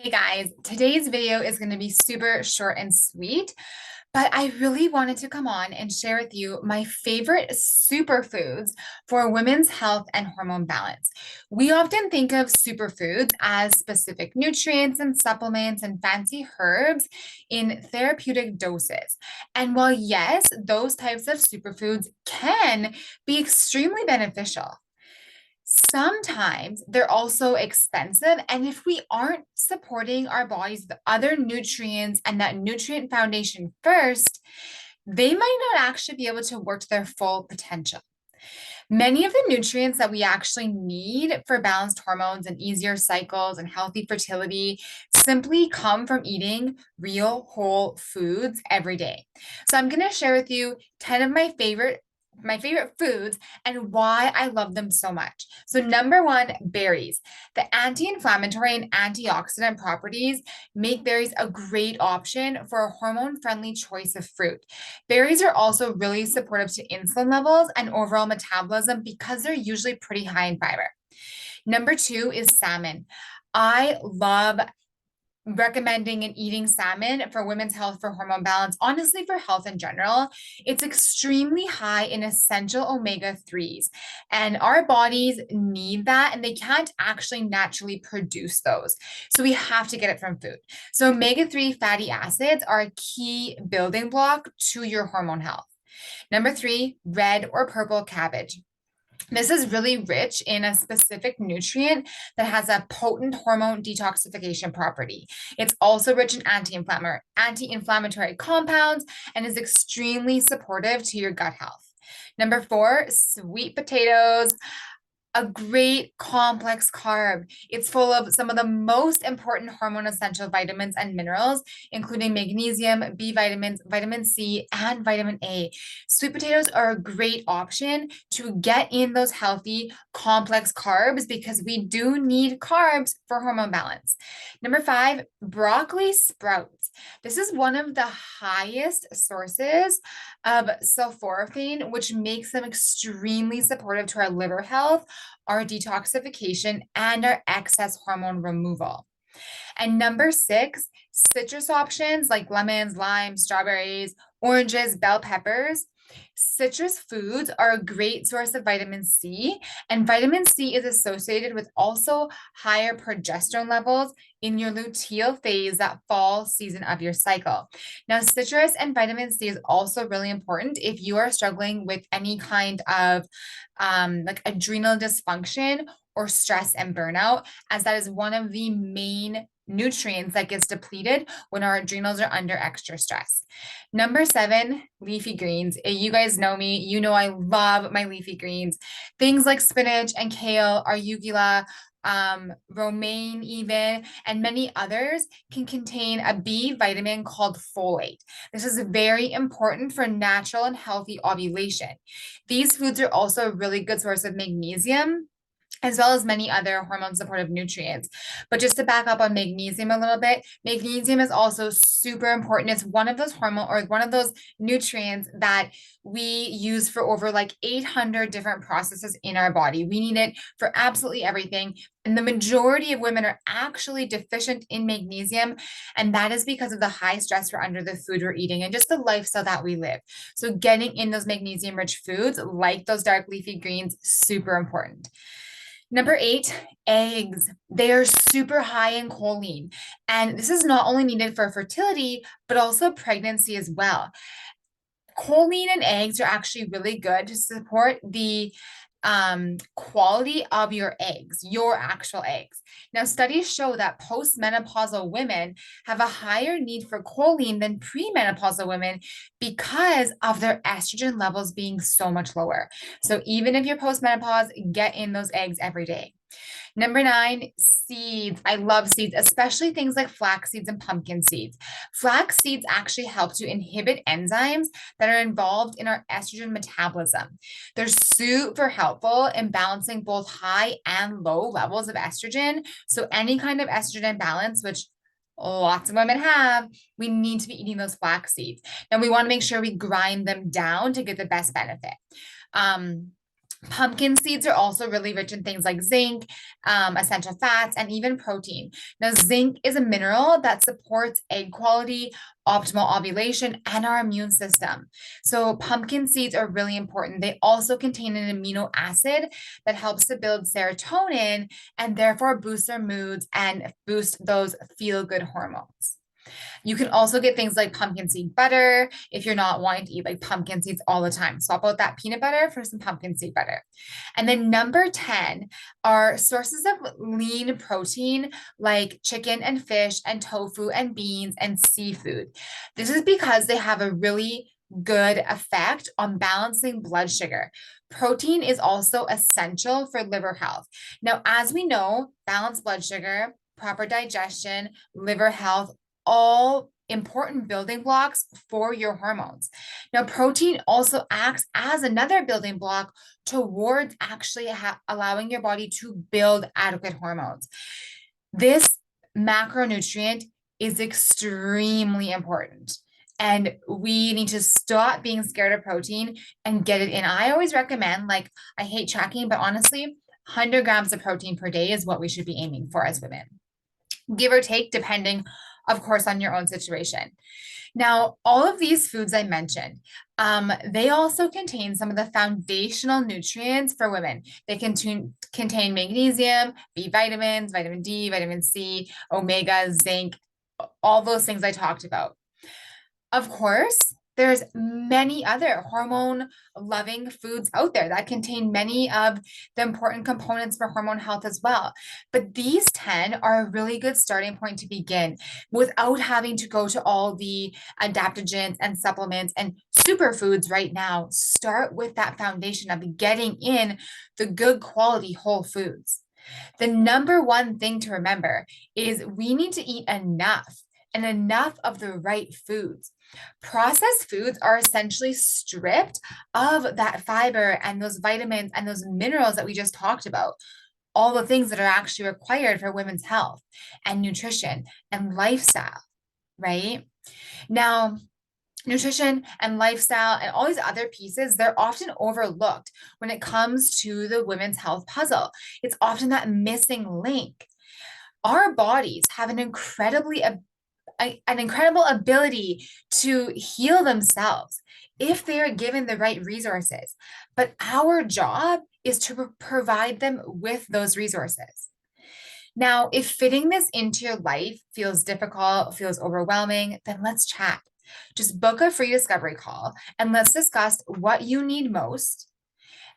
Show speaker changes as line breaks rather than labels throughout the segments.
Hey guys, today's video is going to be super short and sweet, but I really wanted to come on and share with you my favorite superfoods for women's health and hormone balance. We often think of superfoods as specific nutrients and supplements and fancy herbs in therapeutic doses. And while yes, those types of superfoods can be extremely beneficial, sometimes they're also expensive. And if we aren't supporting our bodies with other nutrients and that nutrient foundation first, they might not actually be able to work to their full potential. Many of the nutrients that we actually need for balanced hormones and easier cycles and healthy fertility simply come from eating real whole foods every day. So I'm going to share with you 10 of my favorite foods and why I love them so much. So number one, berries. The anti-inflammatory and antioxidant properties make berries a great option for a hormone-friendly choice of fruit. Berries are also really supportive to insulin levels and overall metabolism because they're usually pretty high in fiber. Number two is salmon. I love recommending and eating salmon for women's health, for hormone balance, honestly, for health in general. It's extremely high in essential omega 3s, and our bodies need that, and they can't actually naturally produce those. So we have to get it from food. So, omega 3 fatty acids are a key building block to your hormone health. Number three, red or purple cabbage. This is really rich in a specific nutrient that has a potent hormone detoxification property. It's also rich in anti-inflammatory compounds and is extremely supportive to your gut health. Number four, sweet potatoes, a great complex carb. It's full of some of the most important hormone essential vitamins and minerals, including magnesium, B vitamins, vitamin C, and vitamin A. Sweet potatoes are a great option to get in those healthy complex carbs because we do need carbs for hormone balance. Number five, broccoli sprouts. This is one of the highest sources of sulforaphane, which makes them extremely supportive to our liver health, our detoxification, and our excess hormone removal. And number six, citrus options like lemons, limes, strawberries, oranges, bell peppers. Citrus foods are a great source of vitamin C, and vitamin C is associated with also higher progesterone levels in your luteal phase, that fall season of your cycle. Now, citrus and vitamin C is also really important if you are struggling with any kind of like adrenal dysfunction or stress and burnout, as that is one of the main nutrients that gets depleted when our adrenals are under extra stress. Number seven, leafy greens. You guys know me. You know I love my leafy greens. Things like spinach and kale, arugula, romaine even, and many others can contain a B vitamin called folate. This is very important for natural and healthy ovulation. These foods are also a really good source of magnesium, as well as many other hormone supportive nutrients. But just to back up on magnesium a little bit, magnesium is also super important. It's one of those hormone or one of those nutrients that we use for over like 800 different processes in our body. We need it for absolutely everything. And the majority of women are actually deficient in magnesium. And that is because of the high stress we're under, the food we're eating, and just the lifestyle that we live. So getting in those magnesium rich foods like those dark leafy greens, super important. Number eight, eggs. They are super high in choline. And this is not only needed for fertility, but also pregnancy as well. Choline in eggs are actually really good to support the quality of your eggs, your actual eggs. Now, studies show that postmenopausal women have a higher need for choline than premenopausal women because of their estrogen levels being so much lower. So, even if you're postmenopause, get in those eggs every day. Number nine, seeds. I love seeds, especially things like flax seeds and pumpkin seeds. Flax seeds actually help to inhibit enzymes that are involved in our estrogen metabolism. They're super helpful in balancing both high and low levels of estrogen. So, any kind of estrogen balance, which lots of women have, we need to be eating those flax seeds. And we want to make sure we grind them down to get the best benefit. Um, Pumpkin seeds are also really rich in things like zinc, essential fats, and even protein. Now, zinc is a mineral that supports egg quality, optimal ovulation, and our immune system. So, pumpkin seeds are really important. They also contain an amino acid that helps to build serotonin and therefore boost our moods and boost those feel good hormones. You can also get things like pumpkin seed butter if you're not wanting to eat like pumpkin seeds all the time. Swap out that peanut butter for some pumpkin seed butter. And then number 10 are sources of lean protein like chicken and fish and tofu and beans and seafood. This is because they have a really good effect on balancing blood sugar. Protein is also essential for liver health. Now, as we know, balanced blood sugar, proper digestion, liver health, all important building blocks for your hormones. Now, protein also acts as another building block towards actually allowing your body to build adequate hormones. This macronutrient is extremely important. And we need to stop being scared of protein and get it in. I always recommend, like, I hate tracking, but honestly, 100 grams of protein per day is what we should be aiming for as women, give or take, depending, of course, on your own situation. Now, all of these foods I mentioned, they also contain some of the foundational nutrients for women. They contain magnesium, B vitamins, vitamin D, vitamin C, omega, zinc, all those things I talked about. Of course, there's many other hormone loving foods out there that contain many of the important components for hormone health as well. But these 10 are a really good starting point to begin without having to go to all the adaptogens and supplements and superfoods right now. Start with that foundation of getting in the good quality whole foods. The number one thing to remember is we need to eat enough and enough of the right foods. Processed foods are essentially stripped of that fiber and those vitamins and those minerals that we just talked about, all the things that are actually required for women's health and nutrition and lifestyle, right? Now, nutrition and lifestyle and all these other pieces, they're often overlooked when it comes to the women's health puzzle. It's often that missing link. Our bodies have an incredible ability to heal themselves if they are given the right resources. But our job is to provide them with those resources. Now, if fitting this into your life feels difficult, feels overwhelming, then let's chat. Just book a free discovery call and let's discuss what you need most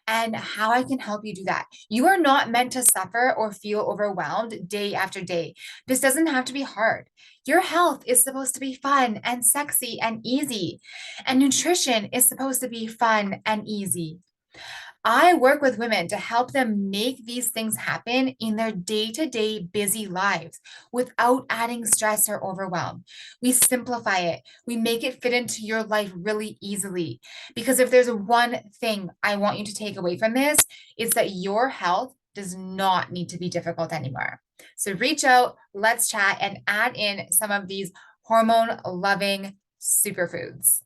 and how I can help you do that. You are not meant to suffer or feel overwhelmed day after day. This doesn't have to be hard. Your health is supposed to be fun and sexy and easy, and nutrition is supposed to be fun and easy. I work with women to help them make these things happen in their day to day busy lives without adding stress or overwhelm. We simplify it, we make it fit into your life really easily. Because if there's one thing I want you to take away from this, it's that your health does not need to be difficult anymore. So reach out, let's chat, and add in some of these hormone loving superfoods.